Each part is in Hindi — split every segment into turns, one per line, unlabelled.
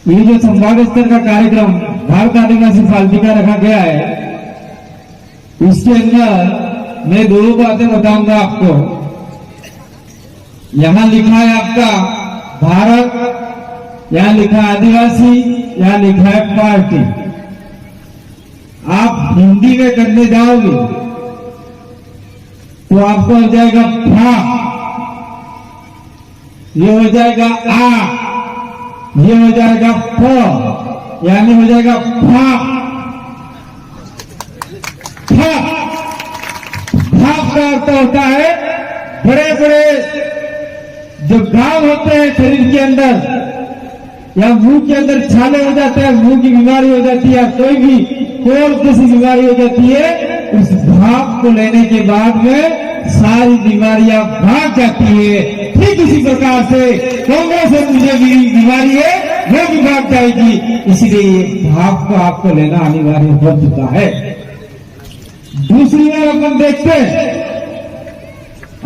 ये जो संभाग स्तर का कार्यक्रम भारत आदिवासी पार्टी का रखा गया है, इसके अंदर मैं दो बातें बताऊंगा आपको। यहां लिखा है आपका भारत, यहां लिखा है आदिवासी, यहां लिखा है पार्टी। आप हिंदी में करने जाओगे तो आपको हो जाएगा फा, ये हो जाएगा आ, ये हो जाएगा फ, यानी हो जाएगा फा। फाप का अर्थ होता है बड़े बड़े जो घाव होते हैं शरीर के अंदर या मुंह के अंदर छाले हो जाते हैं, मुंह की बीमारी हो जाती है, कोई भी कोल जैसी बीमारी हो जाती है, उस भाप को लेने के बाद में सारी बीमारियां भाग जाती है। ठीक इसी प्रकार से कांग्रेस से मुझे भी बीमारी है, वो भी भाग जाएगी। इसलिए भाप को आपको लेना अनिवार्य हो चुका है। दूसरी बार अपन देखते हैं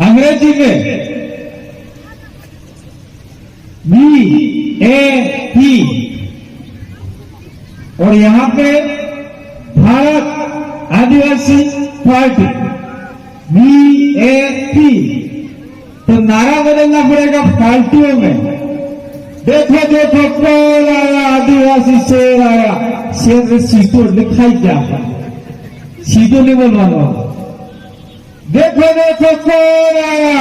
अंग्रेजी में BAP और यहां पे भारत आदिवासी पार्टी BAP, तो नारा बदलना पड़ेगा पार्टियों में। देखो देखो कौन आया, आदिवासी शेर आया। शेर में सीटों लिखा ही क्या है, सीधो नहीं बोलवाना। देखो देखो कौन आया,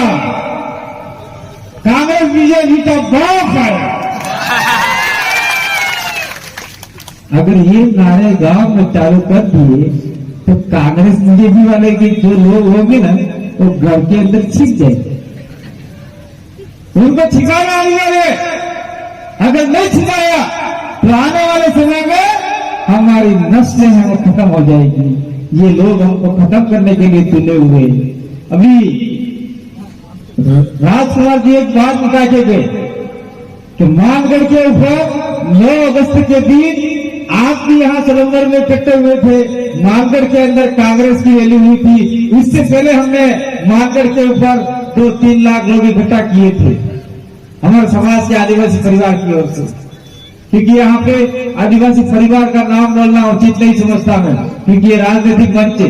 कांग्रेस बीजेपी का बाप आया। अगर ये नारे गांव में चालू कर दिए तो कांग्रेस बीजेपी वाले के जो लोग होंगे ना, वो घर के अंदर छिप जाएंगे। उनको छिपाना है। अगर नहीं छिपाया तो आने वाले समय में हमारी नस्लें हैं वो खत्म हो जाएगी। ये लोग हमको खत्म करने के लिए तुले हुए। अभी राजकुमार जी एक बात बता के गए कि मानगढ़ के ऊपर 9 अगस्त के दिन आप भी यहाँ सलंगर में इकट्ठे हुए थे। मानगढ़ के अंदर कांग्रेस की रैली हुई थी। इससे पहले हमने मानगढ़ के ऊपर 2-3 लाख लोग इकट्ठा किए थे हमारे समाज के आदिवासी परिवार की ओर से, क्योंकि यहाँ पे आदिवासी परिवार का नाम बोलना उचित नहीं समझता मैं, क्योंकि ये राजनीतिक मंच है।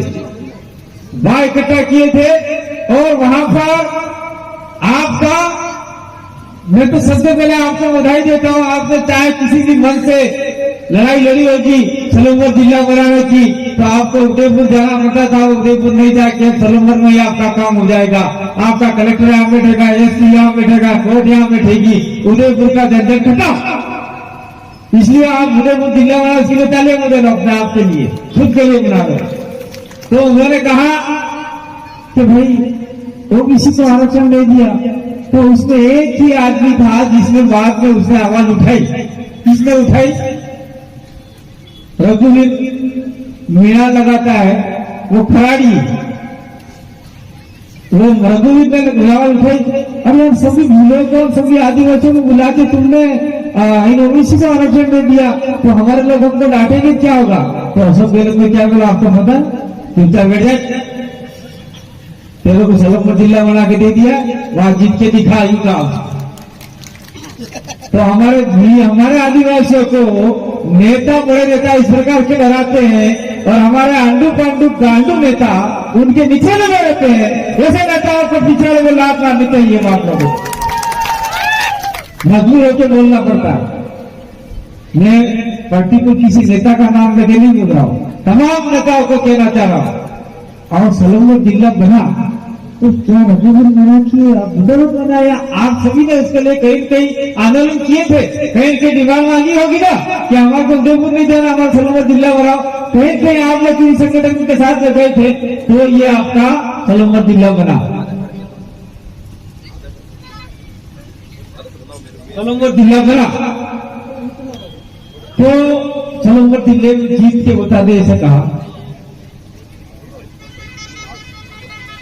वहां इकट्ठा किए थे और वहां पर आपका, मैं तो सबसे पहले आपको बधाई देता हूं। आपने चाहे किसी भी मन से लड़ाई लड़ी होगी सलंगर जिला बनाने की, तो आपको उदयपुर जाना पड़ता था। उदयपुर नहीं जाके सलंगर में ही आपका काम हो जाएगा। आपका कलेक्टर यहाँ बैठेगा, SP यहाँ बैठेगा, कोर्ट यहाँ बैठेगी, उदयपुर का झंझट खत्म। इसलिए आप उदयपुर जिला बना, इसके लिए तालियां बजा लो अपने आप के लिए, खुद के लिए बना लो। तो उन्होंने कहा कि भाई OBC को आरक्षण दे दिया, तो उसमें एक ही आदमी था जिसने बाद में उसने आवाज उठाई। किसने उठाई? रघुवीर मीणा लगाता है, वो खराड़ी, वो रघुवीर ने आवाज उठाई। अरे यार सभी भूले को, सभी आदिवासियों को बुला के तुमने इन OBC को आरक्षण दे दिया, तो हमारे लोग हमको डांटेंगे, क्या होगा? तो अशोक गहलोत ने क्या बोला आपको पता? चुपचाप बैठ जाए, तेरे को सलंगर जिला बना के दे दिया, वहां जीत के दिखा यू काम। तो हमारे आदिवासियों को नेता, बड़े नेता इस प्रकार के डराते हैं, और हमारे आंडू पांडू गांडू नेता उनके नीचे लगे रहते हैं। ऐसे नेताओं को पिछड़े को लात मारनी चाहिए। बात को मजबूर होकर बोलना पड़ता है। मैं पार्टी को किसी नेता का नाम लेके नहीं बोल रहा हूं, तमाम नेताओं को कहना चाह रहा हूं। और सलंगर जिला बना तो क्या रघुवीर मीणा की उधर बनाया? आप सभी ने इसके लिए कहीं आंदोलन किए थे, कहीं डिमांड मांगी होगी ना कि हमारे को उदयपुर नहीं जाना, हमारा सलंगर जिला बनाओ। कहीं आप लोग किसी संगठन के साथ गए थे, तो ये आपका सलंगर जिला बना। सलंगर जिला बना तो सलंगर जिले में जीत के बता दे, ऐसा कहा।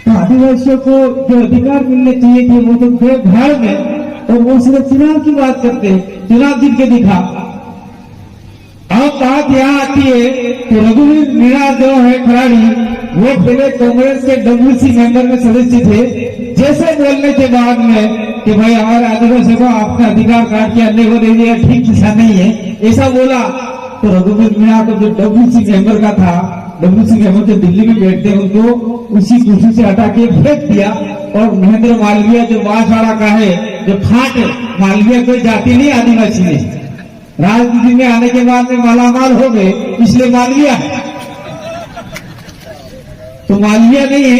तो आदिवासियों को जो अधिकार मिलने चाहिए थे वो तो थे भाड़ में, और वो सिर्फ चुनाव की बात करते हैं, चुनाव जीत के दिखा। अब बात यहाँ आती है कि रघुवीर मीणा जो है खराड़ी, वो पहले कांग्रेस के WC मेंबर में सदस्य थे। जैसे बोलने के बाद में कि भाई हमारे आदिवासियों को आपका अधिकार काट के अन्य को दे दिया, ठीक दिशा नहीं है, ऐसा बोला तो रघुवीर मीणा को जो डब्ल्यूसी मेंबर का था, डब्ल्यूसी मेंबर जो दिल्ली में बैठते हैं उनको उसी कुर्सी से हटा के फेंक दिया। और महेंद्र मालवीय जो बांसवाड़ा का है, जो खाट मालवीय कोई जाति नहीं आदिवासी ने, राजनीति में आने के बाद में मालामाल हो गए इसलिए मालवीय है। तो मालवीय नहीं है,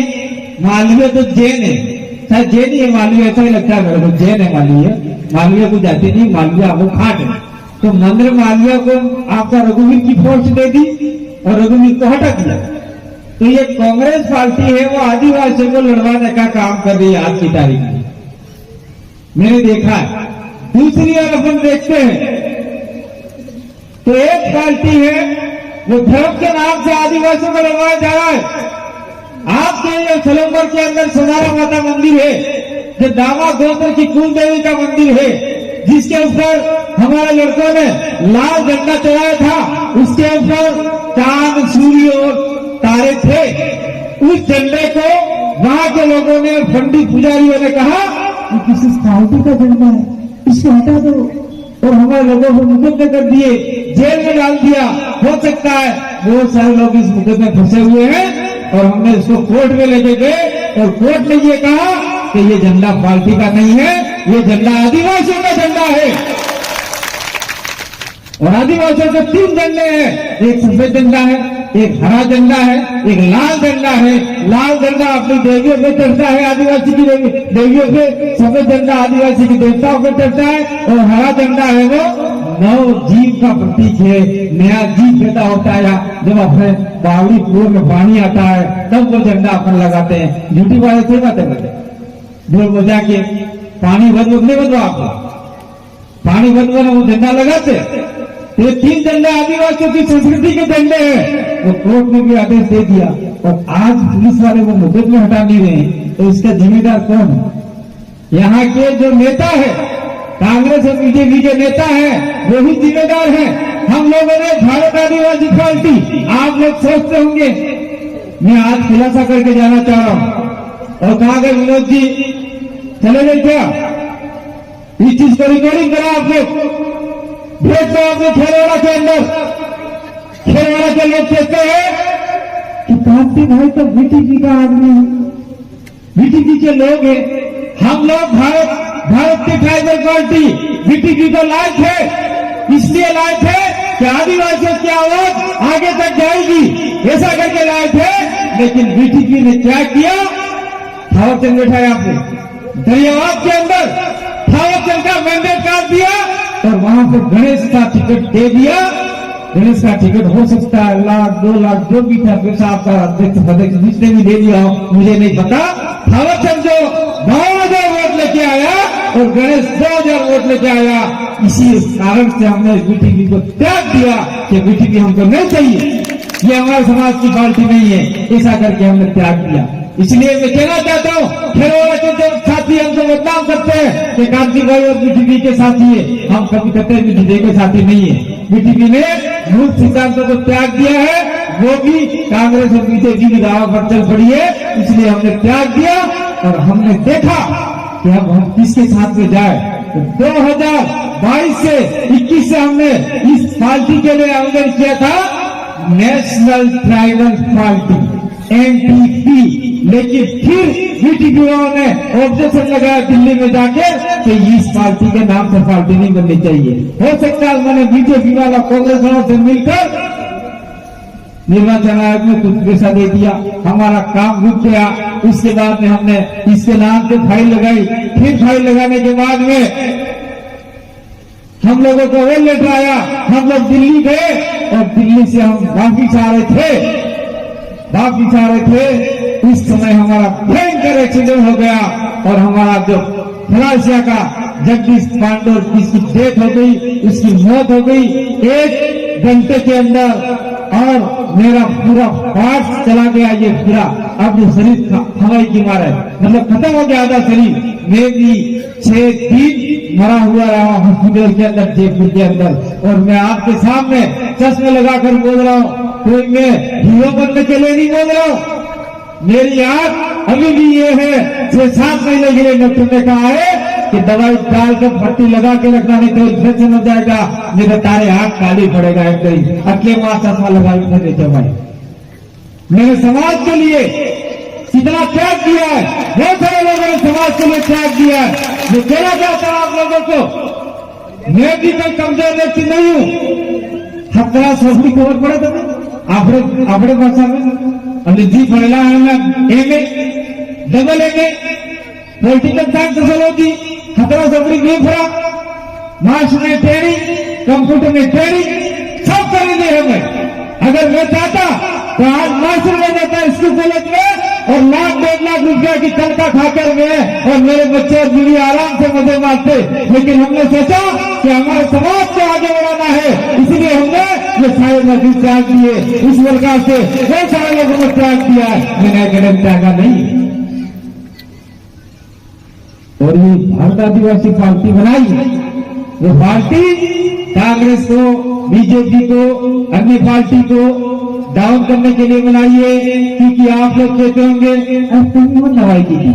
मालवीय तो जैन है, शायद जैन ही है मालवीय, ऐसा ही लगता है मेरे को, जैन है मालवीय। मालवीय को जाति नहीं, मालवीय वो खाट है। तो महेंद्र मालवीय को आपका रघुवीर की पोस्ट दे दी और रघुवीर को हटा दिया। तो ये कांग्रेस पार्टी है वो आदिवासियों को लड़वाने का काम कर रही है आज की तारीख में, मैंने देखा है। दूसरी ओर अपन देखते हैं तो एक पार्टी है वो धर्म के नाम से आदिवासियों को लड़वाया जा रहा है। आपके ये सलंबर के अंदर सोनारा माता मंदिर है, जो दामा गोत्र की कुल देवी का मंदिर है, जिसके ऊपर हमारे लड़कों ने लाल झंडा चढ़ाया था, उसके ऊपर चांद सूर्य और तारे थे। उस झंडे को वहां के लोगों ने, पंडित पुजारियों ने कहा कि किसी पार्टी का झंडा है, इसको हटा दो, और हमारे लोगों को मुकदमे कर दिए, जेल में डाल दिया। हो सकता है बहुत सारे लोग इस मुकदमे में फंसे हुए हैं और हमने इसको कोर्ट में लेके गए और कोर्ट ने ये कहा कि ये झंडा पार्टी का नहीं है, ये झंडा आदिवासियों का झंडा है। और आदिवासियों के 3 झंडे हैं, एक सफेद झंडा है, एक हरा झंडा है, एक लाल झंडा है। लाल झंडा अपनी देवियों पे चढ़ता है, आदिवासी की देवियों पे, सफेद झंडा आदिवासी की देवताओं पे चढ़ता है, और हरा झंडा है वो नव जीव का प्रतीक है। नया जीव पैदा होता है, जब अपने बावड़ी कुएं में पानी आता है तब वो झंडा अपन लगाते हैं। ड्यूटी वाले से बातें करते, ढोल बजा के पानी बंद नहीं बंदो, आपको पानी बंद वो झंडा लगाते। ये 3 झंडे आदिवासियों की संस्कृति के झंडे हैं, वो कोर्ट ने भी आदेश दे दिया। और आज पुलिस वाले वो मुकदमे हटा नहीं रहे, तो इसका जिम्मेदार कौन है? यहाँ के जो नेता है, कांग्रेस और बीजेपी के नेता हैं, वो ही जिम्मेदार हैं। हम लोगों ने भारत आदिवासी पार्टी, आप लोग सोचते होंगे, मैं आज खुलासा करके जाना चाह रहा हूं। और कहा गए विनोद जी चले गए क्या? इस चीज को रिकॉर्डिंग करा आप लोग, भेज दो आपने खेलवाड़ा के अंदर। खेलवाड़ा के लोग कहते हैं कि कांति भाई तो बीटीपी का आदमी है, बीटीपी के लोग हैं। हम लोग भारत की ट्राइबल पार्टी बीटीपी को लाए थे, इसलिए लाए थे कि आदिवासियों की आवाज आगे तक जाएगी, ऐसा करके लाए थे। लेकिन बीटीपी ने क्या किया? थावरचंद बैठा आपने दरियावाद के अंदर, थावरचंद का मैंडेट काट दिया और वहां पर गणेश का टिकट दे दिया। गणेश का टिकट हो सकता है 1 लाख 2 लाख जो भी था, पैसा आपका अध्यक्ष जिसने भी दे दिया हो मुझे नहीं पता। थावरचंद जो 52,000 वोट लेके आया और गणेश 2,000 वोट लेके आया, इसी कारण से हमने बीटीपी को त्याग दिया कि बीटीपी हमको नहीं चाहिए, ये हमारे समाज की पार्टी नहीं है, ऐसा करके हमने त्याग दिया। इसलिए मैं कहना चाहता हूँ, खेलवाड़ा के जो साथी हमको बदनाम करते हैं कि कांति भाई और बीटीपी के साथी है, हम कभी कहते हैं बीटीपी के साथी नहीं है। बीटीपी ने मूल सिद्धांतों को त्याग दिया है, वो भी कांग्रेस और बीजेपी की दावा पर चल पड़ी है, इसलिए हमने त्याग दिया। और हमने देखा कि अब हम किसके साथ में जाए। तो 2022 से 21 से हमने इस पार्टी के लिए आवेदन किया था, नेशनल ट्राइबल पार्टी NTP, लेकिन फिर बीटीपी ने ऑब्जेक्शन लगाया दिल्ली में जाके कि इस पार्टी के नाम से पार्टी नहीं बननी चाहिए। हो सकता है मैंने बीजेपी वाला कांग्रेस वालों से मिलकर निर्वाचन आयोग में कुछ पैसा दे दिया, हमारा काम रुक गया। उसके बाद में हमने इसके नाम से फाइल लगाई, फिर फाइल लगाने के बाद में हम लोगों को वो लेटर आया, हम लोग दिल्ली गए और दिल्ली से हम वापिस आ रहे थे। उस समय हमारा भयंकर एक्सीडेंट हो गया और हमारा जो खलासिया का जगदीश पांडे जिसकी डेथ हो गई, उसकी मौत हो गई 1 घंटे के अंदर, और मेरा पूरा पार्ट चला गया। ये पूरा अब जो शरीर हवाई की मार है, मतलब खत्म हो गया आधा शरीर। मैं भी 6 दिन मरा हुआ रहा हॉस्पिटल के अंदर, जयपुर के अंदर। और मैं आपके सामने चश्मे लगाकर बोल रहा हूँ, कोई मैं हीरो बनने के लिए नहीं बोल रहा हूँ। मेरी आंख अभी भी ये है, 6-7 महीने के लिए डॉक्टर ने कहा है कि दवाई डालकर पट्टी लगा के रखना, नहीं तो इन्फेक्शन हो जाएगा, नहीं तो तारे आंख काली पड़ेगा। एकदम अकेले वहां चश्मा लगाई थे भाई। मेरे समाज के लिए कितना त्याग किया है, बहुत सारे लोगों ने समाज के लिए त्याग किया है। मैं कहना चाहता हूं आप लोगों को, मैं भी कोई कमजोर व्यक्ति नहीं हूं। हत्या सोचनी खबर पड़े तो आपड़े भाषा में અને जी ભણેલા MA double MA political science sociology खतरा सबरी नहीं भरा, मार्क्स में ट्रेनिंग, कंप्यूटर में ट्रेनिंग सब करेंगे हमें। अगर मैं चाहता तो आज मास्टर में जाता स्कूल कॉलेज में और लाख 1.5 लाख रुपया की तनख्वाह खाकर गए और मेरे बच्चे और बीवी आराम से मजे मारते। लेकिन हमने सोचा कि हमारे समाज को आगे बढ़ाना है, इसलिए हमने ये सारे नदी त्याग दिए। इस प्रकार से बहुत सारे लोगों ने त्याग किया है, मैंने कदम त्यागा नहीं। और ये भारत आदिवासी पार्टी बनाई, वो पार्टी कांग्रेस को, बीजेपी को, अन्य पार्टी को डाउन करने के लिए बनाई है। क्योंकि आप लोग कहते होंगे तुम नवाई की थी,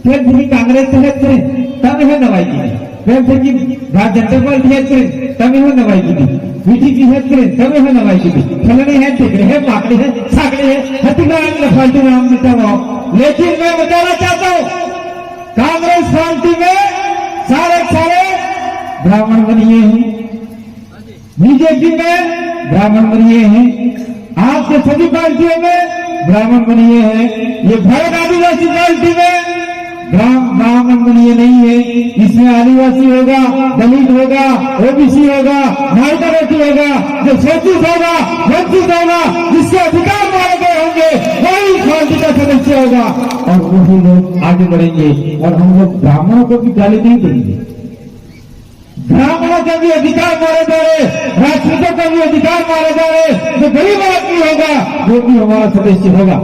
फिर भी कांग्रेस से हेल्प करें तब यह नवाई की थी, फिर भारतीय जनता पार्टी हेल्प करें तब यह नवाई की थी, बीजेपी हेल्प करें तब यह नवाई की थी, फलने है, टिकड़े है, माकड़े है, साकड़े है, हथियार फालतू नाम देता। लेकिन मैं बताना चाहता हूं, कांग्रेस पार्टी में सारे ब्राह्मण बनिए हैं, बीजेपी में ब्राह्मण बनिए हैं, आपके सभी पार्टियों में ब्राह्मण बनिए हैं। ये भारत आदिवासी पार्टी में ब्राह्मण बनिए नहीं है। इसमें आदिवासी होगा, दलित होगा, ओबीसी होगा, माइनॉरिटी होगा, जो शोषित होगा, वंचित होगा, जिसके अधिकार मारे गए होंगे वही पार्टी का सदस्य होगा और वही लोग आगे बढ़ेंगे। और हम लोग ब्राह्मणों को भी गाली नहीं देंगे, ब्राह्मणों का भी अधिकार मारे जा रहे, राजपूतों का भी अधिकार मारे जा रहे। जो गरीब आदमी होगा वो भी हमारा सदस्य होगा,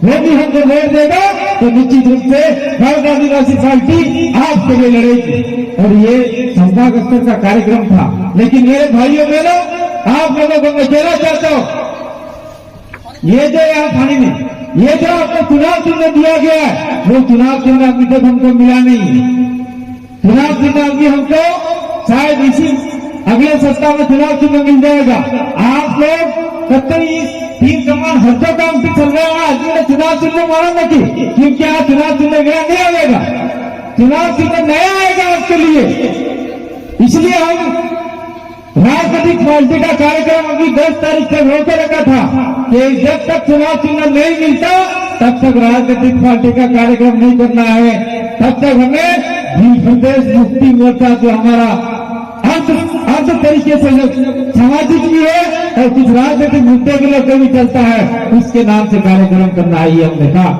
वो भी हमको वोट देगा तो निश्चित रूप से भारत आदिवासी पार्टी आपके लिए लड़ेगी। और ये संभाग स्तर का कार्यक्रम था। लेकिन मेरे भाइयों बहनों, आप लोगों को मैं कहना चाहता हूं, ये जो यहाँ थाने में ये जो आपको चुनाव चिन्ह दिया गया है, वो चुनाव चिन्ह अभी तक हमको मिला नहीं। चुनाव चिन्ह अभी हमको शायद इसी अगले सप्ताह में चुनाव चिन्ह मिल जाएगा। आप लोग कतई 3 समान हफ्तों का अंतिम चल रहा है, आदमी ने चुनाव चिन्ह माना नहीं, क्योंकि आज चुनाव चिन्ह नया नहीं आएगा, चुनाव चिन्ह नया आएगा आपके लिए। इसलिए हम राजनीतिक पार्टी का कार्यक्रम अभी 10 तारीख तक रोके रखा था कि जब तक चुनाव चिन्ह नहीं मिलता तब तक राजनीतिक पार्टी का कार्यक्रम नहीं करना है। तब तक हमें प्रदेश मुक्ति मोर्चा जो हमारा अर्थ तरीके से सामाजिक भी है और कुछ राजनीतिक मुद्दे के लिए भी चलता है, उसके नाम से कार्यक्रम करना है। ये हमने कहा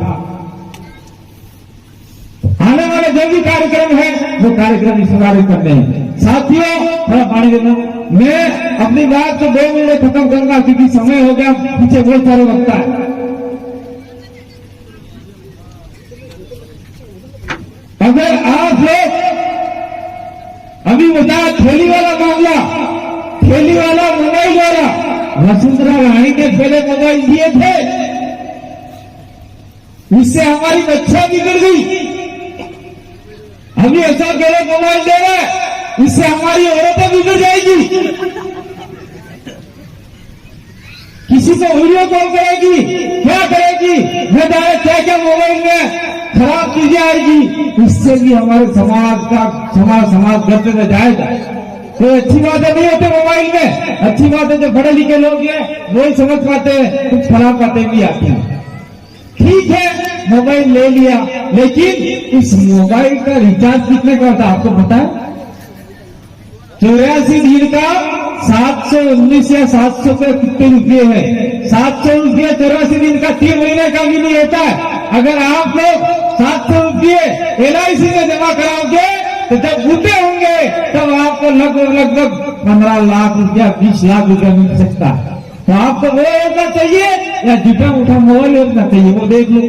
आने वाले जो भी कार्यक्रम है वो कार्यक्रम इस बारे करने हैं। साथियों, थोड़ा पानी देना, मैं अपनी बात को 2 मिनट में खत्म करूंगा क्योंकि समय हो गया, पीछे बहुत सारे वक्त है। अगर आप लोग अभी बताया थैली वाला मामला, थैली वाला मोबाइल वाला, वसुंधरा रानी ने पहले मोबाइल दिए थे, इससे हमारी बच्चा बिगड़ गई। अभी ऐसा पहले मोबाइल दे रहे हैं, इससे हमारी औरतें बिगड़ जाएगी। किसी को वीडियो कॉल करेगी, क्या करेगी, न जाने क्या क्या मोबाइल में खराब चीजें आएगी, इससे भी हमारे समाज गर्त में जाएगा। तो अच्छी बातें नहीं होते मोबाइल में, अच्छी बातें जो पढ़े लिखे लोग हैं वो ही समझ पाते हैं, कुछ खराब बातें भी आती हैं। ठीक है, मोबाइल ले लिया, लेकिन इस मोबाइल का रिचार्ज कितने का होता है आपको पता है? 84 दिन का 719 या 700 के कितने रुपये है? 700 रुपये 84 दिन का 3 महीने का भी नहीं होता है। अगर आप लोग 700 रुपये LIC में जमा कराओगे तो जब बूढ़े होंगे तब आपको लगभग 15 लाख रुपया 20 लाख रुपया मिल सकता है। तो आपको वो होना चाहिए या जितना उठा मोबाइल होना चाहिए, वो देख लो।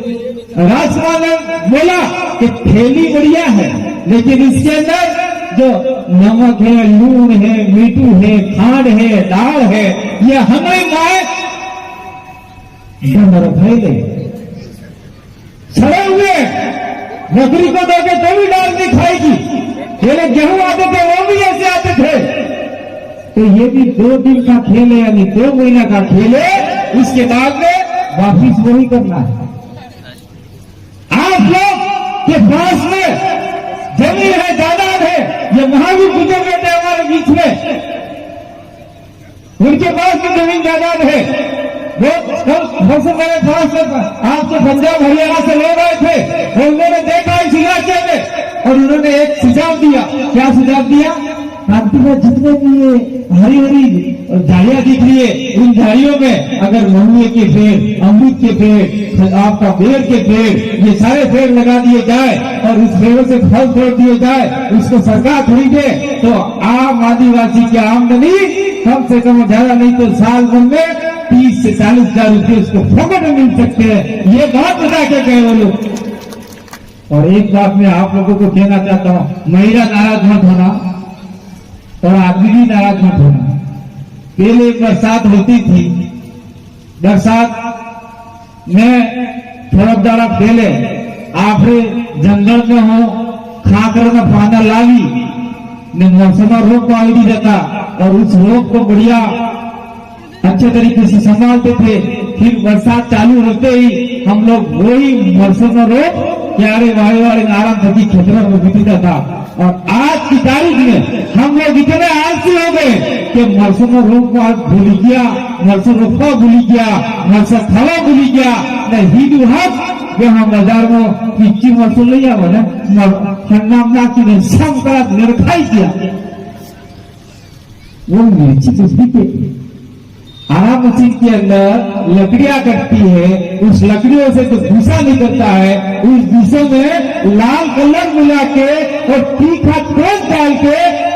राजकुमार ने बोला कि थैली बढ़िया है, लेकिन इसके अंदर जो नमक है, लूण है, मीठू है, खांड है, दाल है, ये हमें माए फैले सड़े हुए नौकरी को दोगे तो भी डाल नहीं खाएगी। ये लोग गेहूं आते थे वो भी ऐसे आते थे। तो ये भी 2 दिन का खेल है, यानी 2 महीना का खेल है। इसके बाद में वापिस वही करना है। आप लोग के पास में जमीन है, जायदाद है, ये महावीर गुजर गए थे हमारे बीच में, उनके पास में जमीन जायदाद है। वो कल मेरे पास आपके पंजाब हरियाणा से लोग आए थे और उन्होंने देखा इस इलाके में और उन्होंने एक सुझाव दिया। क्या सुझाव दिया? क्रांति में जितने भी ये हरी हरी झाड़ियां दिख रही है, उन झाड़ियों में अगर महुए के पेड़, अमरूद के पेड़, आपका बेर के पेड़, ये सारे पेड़ लगा दिए जाए और उस पेड़ों से फल तोड़ दिए जाए, उसको सरकार खरीदे तो आम आदिवासी की आमदनी कम से कम ज्यादा नहीं तो साल भर में 30 से 40 हजार रुपये उसको फोकट में मिल सकते हैं। ये बात बता के गए वो लोग। और एक बात मैं आप लोगों को कहना चाहता हूं, महिला नाराज मत होना और आदमी भी नाराज मत होना। पहले बरसात होती थी, बरसात में थोड़ा दाड़ा पहले आप जंगल में हो, खाकर में पाना लावी ने मौसम रोग को आई जाता और उस रोग को बढ़िया अच्छे तरीके से संभालते थे। फिर बरसात चालू होते ही हम लोग वही मौसम रोग क्यारे वायु वाले नारायण थकी क्षेत्रों में बीतता था। और आज की तारीख में हम लोग इतने आलसी हो गए कि मौसम रोग को आज भूल गया, मौसम रोग को भूल गया, मौसम थवा भूल गया न हीद हाथ जो हम बाजार में पिच्ची मौसम ले जाओ ना ठंडा की सब करा निर्खाई किया। वो मिर्ची कुछ के आराम मशीन के अंदर लकड़ियां कटती है, उस लकड़ियों से जो भूसा निकलता है, उस भूसे में लाल कलर मिला के और तीखा तेल डाल के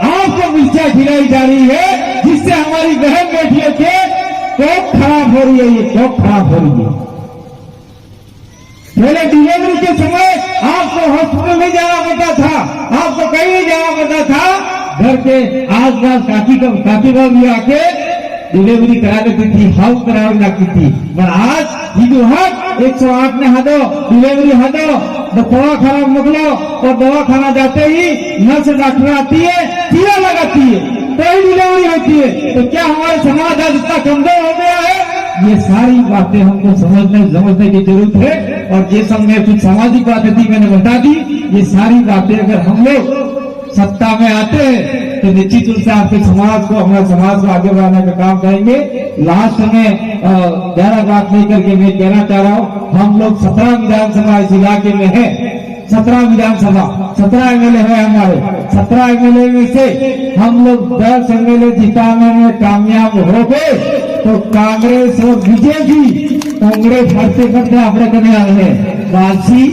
आपको मिर्चा खिलाई जा रही है, जिससे हमारी बहन बेटियों के कोख खराब हो रही है। ये कोख खराब हो रही है। पहले डिलीवरी के समय आपको हॉस्पिटल नहीं जाना पड़ता था, आपको कहीं नहीं जाना पड़ता था, घर के आसपास काकी का भी आके डिलीवरी करा देती थी, हाउस करा लगती थी। पर आज ये 108 में हदो डिलीवरी हदो दवा खाना मोकलो और दवा खाना जाते ही नर्स डॉक्टर आती है, टीका लगाती है, तो डिलीवरी होती है। तो क्या हमारे समाज आज इतना कमजोर हो गया है? ये सारी बातें हमको समझने की जरूरत है। और ये सब में कुछ सामाजिक बातें थी मैंने बता दी। ये सारी बातें अगर हम लोग सत्ता में आते हैं तो निश्चित रूप से आपके समाज को, हमारे समाज को आगे बढ़ाने का काम करेंगे। लास्ट में ज्यादा बात नहीं करके मैं कहना चाह रहा हूँ, हम लोग 17 विधानसभा इस इलाके में है। 17 विधानसभा, 17 एमएलए है हमारे। 17 एमएलए में से हम लोग 10 एमएलए जिताने में कामयाब हो गए तो कांग्रेस और बीजेपी कांग्रेस फरते अपने करने आए हैं। वासी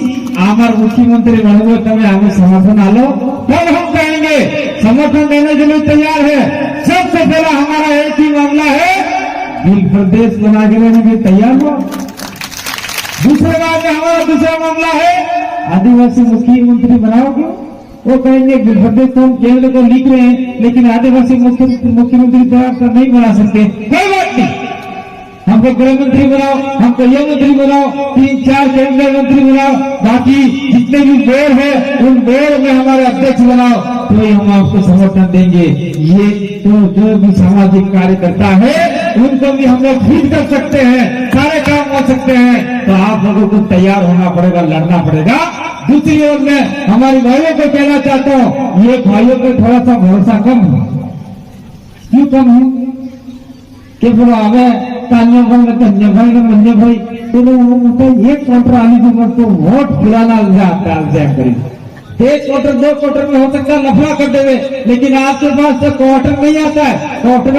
आमार मुख्यमंत्री बनोगे तब हमें समर्थन आलो तब हम कहेंगे समर्थन देने के लिए तैयार है। सबसे पहला हमारा एक ही मामला है, बिल प्रदेश बना के लेने के तैयार हो। दूसरे बात में हमारा दूसरा मामला है आदिवासी मुख्यमंत्री बनाओगे, वो कहेंगे बिल प्रदेश तो हम केंद्र को लिख रहे हैं लेकिन आदिवासी मुख्यमंत्री तो नहीं बना सकते। कोई बात नहीं, हमको गृह मंत्री बनाओ, हमको ये मंत्री बनाओ, 3-4 केंद्रीय मंत्री बनाओ, बाकी जितने भी बोर्ड है उन बोर्ड में हमारे अध्यक्ष बनाओ, तो हम आपको समर्थन देंगे। ये तो जो भी सामाजिक कार्यकर्ता है उनको भी हम लोग खरीद कर सकते हैं, सारे काम हो सकते हैं। तो आप लोगों को तैयार होना पड़ेगा, लड़ना पड़ेगा। दूसरी ओर में हमारी भाइयों को कहना चाहता हूँ, ये भाइयों को थोड़ा सा भरोसा कम है। क्यों कम है? कि बोलो हमें तान्य भाई तो एक क्वार्टर आने की मत तो वोट फुलाना करें। 1 क्वार्टर 2 क्वार्टर में हो सकता है लफड़ा कर देवे, लेकिन आपके पास तो क्वार्टर नहीं आता है। क्वार्टर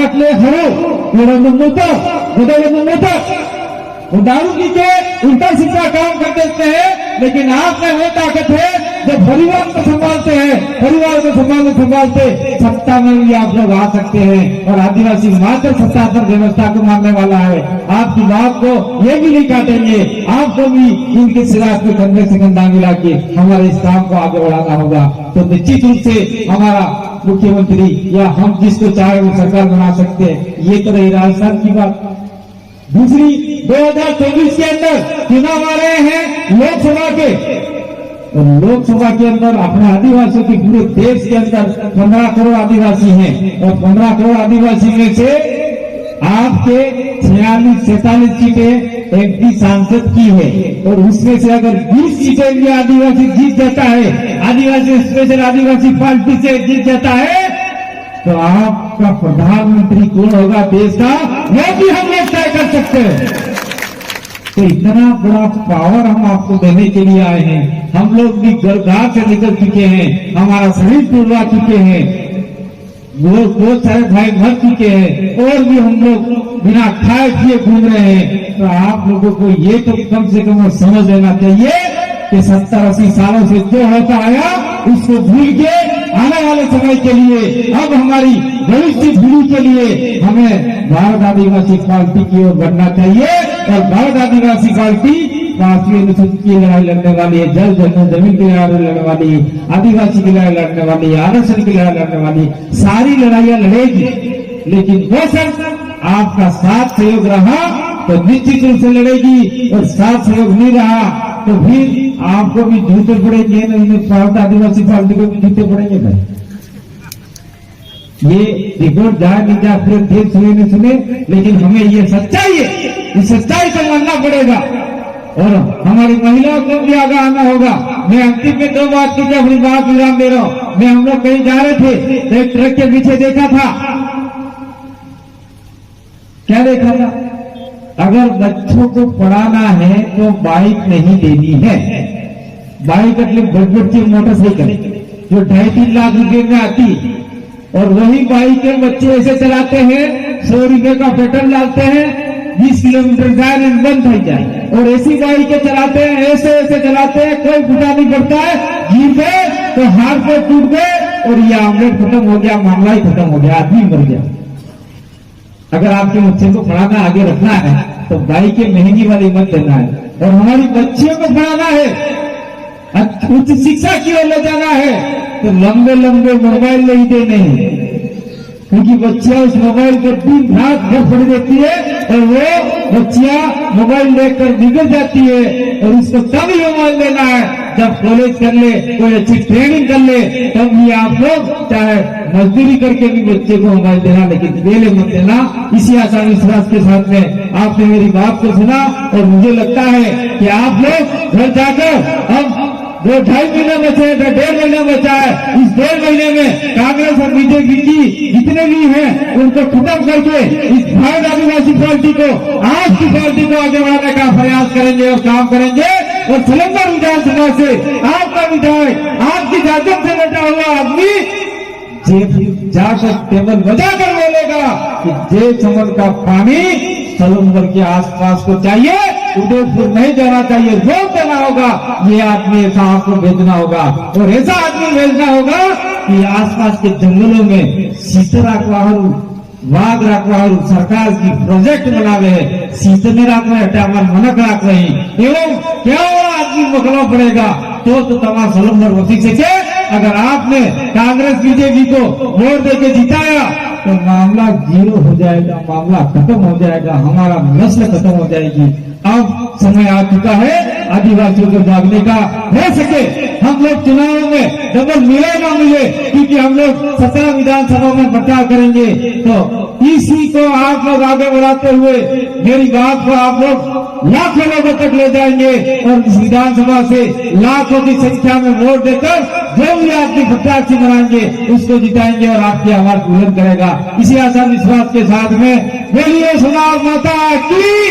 वो दारू की के उल्टा सीधा काम कर देते हैं, लेकिन आप में वो ताकत है जो परिवार को संभालते हैं, परिवार को संभालते सत्ता में भी आप लोग आ सकते हैं। और आदिवासी मात्र सत्ता पर व्यवस्था को मानने वाला है। आपकी बात को ये भी नहीं काटेंगे, आपको भी इनके सिराज को कंधे से कंधा मिला के हमारे इस काम को आगे बढ़ाना होगा। तो निश्चित रूप से हमारा मुख्यमंत्री या हम जिसको चाहे वो सरकार बना सकते हैं। ये तो रही राजस्थान की बात। दूसरी 2024 के अंदर चुनाव आ रहे हैं लोकसभा के, और लोकसभा के अंदर अपने आदिवासियों की पूरे देश के अंदर 15 करोड़ आदिवासी हैं और 15 करोड़ आदिवासी में से आपके 46-47 सीटें एमपी सांसद की है और उसमें से अगर 20 सीटें भी आदिवासी जीत जाता है, आदिवासी स्पेशल आदिवासी पार्टी से जीत जाता है, तो आपका प्रधानमंत्री कौन होगा देश का, वो भी हम लोग तय कर सकते हैं। तो इतना बड़ा पावर हम आपको देने के लिए आए हैं। हम लोग भी घर से निकल चुके हैं, हमारा शरीर टूटा चुके हैं, वो बहुत सारे भाई मर चुके हैं और भी हम लोग बिना खाए पिए घूम रहे हैं। तो आप लोगों को ये तो कम से कम समझ लेना चाहिए कि 70-80 सालों से जो होता आया उसको भूल के आने वाले समय के लिए, अब हमारी भविष्य पीढ़ी के लिए हमें भारत आदिवासी पार्टी की ओर बढ़ना चाहिए। और भारत आदिवासी पार्टी राष्ट्रीय अनुसूचित की लड़ाई लड़ने वाली है, जमीन की लड़ाई लड़ने वाली, आदिवासी की लड़ाई लड़ने वाली, आरक्षण की लड़ाई लड़ने वाली, सारी लड़ाइयां लड़ेगी। लेकिन वो सब आपका साथ सहयोग रहा तो निश्चित रूप से लड़ेगी, और साथ सहयोग नहीं रहा तो फिर आपको भी जूते पड़ेंगे, नहीं भारत आदिवासी पार्टी को भी जूते पड़ेंगे भाई। ये रिपोर्ट जाए नहीं जाए पूरे देश सुने नहीं सुने, लेकिन हमें ये सच्चाई है, इस सच्चाई को मानना पड़ेगा और हमारी महिलाओं को भी आगे आना होगा। मैं अंतिम में 2 बात की अपनी बात विराम दे रहा हूं। मैं हम लोग कहीं जा रहे थे तो एक ट्रक के पीछे देखा था, क्या देखा था, अगर बच्चों को पढ़ाना है तो बाइक नहीं देनी है। बाइक मतलब बड़ की मोटरसाइकिल जो 2.5-3 लाख रुपए में आती, और वही बाइक के बच्चे ऐसे चलाते हैं, 100 रुपए का पेट्रोल डालते हैं, 20 किलोमीटर जाए बंद हो जाए, और ऐसी बाइक के चलाते हैं, ऐसे ऐसे चलाते हैं, कोई फूटा नहीं पड़ता है, गिर गए तो हाथ पे टूट गए और ये आमलेट खत्म हो गया, मामला ही खत्म हो गया, आदमी मर गया। अगर आपके बच्चे को पढ़ाना आगे रखना है तो बाइकें महंगी वाली मत देना है, और हमारी बच्चियों को पढ़ाना है, उच्च शिक्षा की ओर ले जाना है तो लंबे लंबे मोबाइल नहीं देने हैं, क्योंकि बच्चियां उस मोबाइल को दिन रात घर पड़ देती है और वो बच्चियां मोबाइल लेकर बिगड़ जाती है। और उसको तभी मोबाइल देना है जब कॉलेज कर ले, कोई अच्छी ट्रेनिंग कर ले, तब भी आप लोग चाहे मजदूरी करके भी बच्चे को मोबाइल देना, लेकिन पहले मत देना। इसी आशा विश्वास के साथ में आपने मेरी बात को सुना और मुझे लगता है कि आप लोग घर जाकर अब 2-2.5 महीने बचे, 1.5 महीने बचा है, इस 1.5 महीने में कांग्रेस और बीजेपी की जितने भी हैं उनको खत्म करके इस भारत आदिवासी पार्टी को, आज की पार्टी को आगे बढ़ाने का प्रयास करेंगे और काम करेंगे। और सलंगर विधानसभा से आपका विधायक, आपकी जाजम से बैठा हुआ आदमी जाकर टेबल बजाकर बोलेगा कि जय चमन का पानी सलंगर के आसपास को चाहिए, उदयपुर नहीं जाना चाहिए, रोक देना होगा। ये आदमी ऐसा आपको भेजना होगा, और ऐसा आदमी भेजना होगा कि आसपास के जंगलों में शीत राखवाहरू, वाघ राखवाहरू सरकार की प्रोजेक्ट बनावे है, शीतने राखवे हटावर मनक राखवे एवं क्या आदमी मोकलना पड़ेगा तो तमाम सलंगर वसी से। अगर आपने कांग्रेस बीजेपी को वोट देके जिताया तो मामला 0 हो जाएगा, मामला खत्म हो जाएगा, हमारा नस्ल खत्म हो जाएगी। अब समय आ चुका है आदिवासियों को जागने का। हो सके हम लोग चुनाव में डबल मिले ना मिले, क्योंकि हम लोग 17 विधानसभा में बचाव करेंगे, तो इसी को आप लोग आगे बढ़ाते हुए मेरी बात को आप लोग लाखों लोगों तक ले जाएंगे और इस विधानसभा से लाखों की संख्या में वोट देकर जो भी आपकी प्रत्याशी बनाएंगे उसको जिताएंगे और आपकी आवाज बुलंद करेगा। इसी आशा विश्वास के साथ में बोलिए सोनार माता की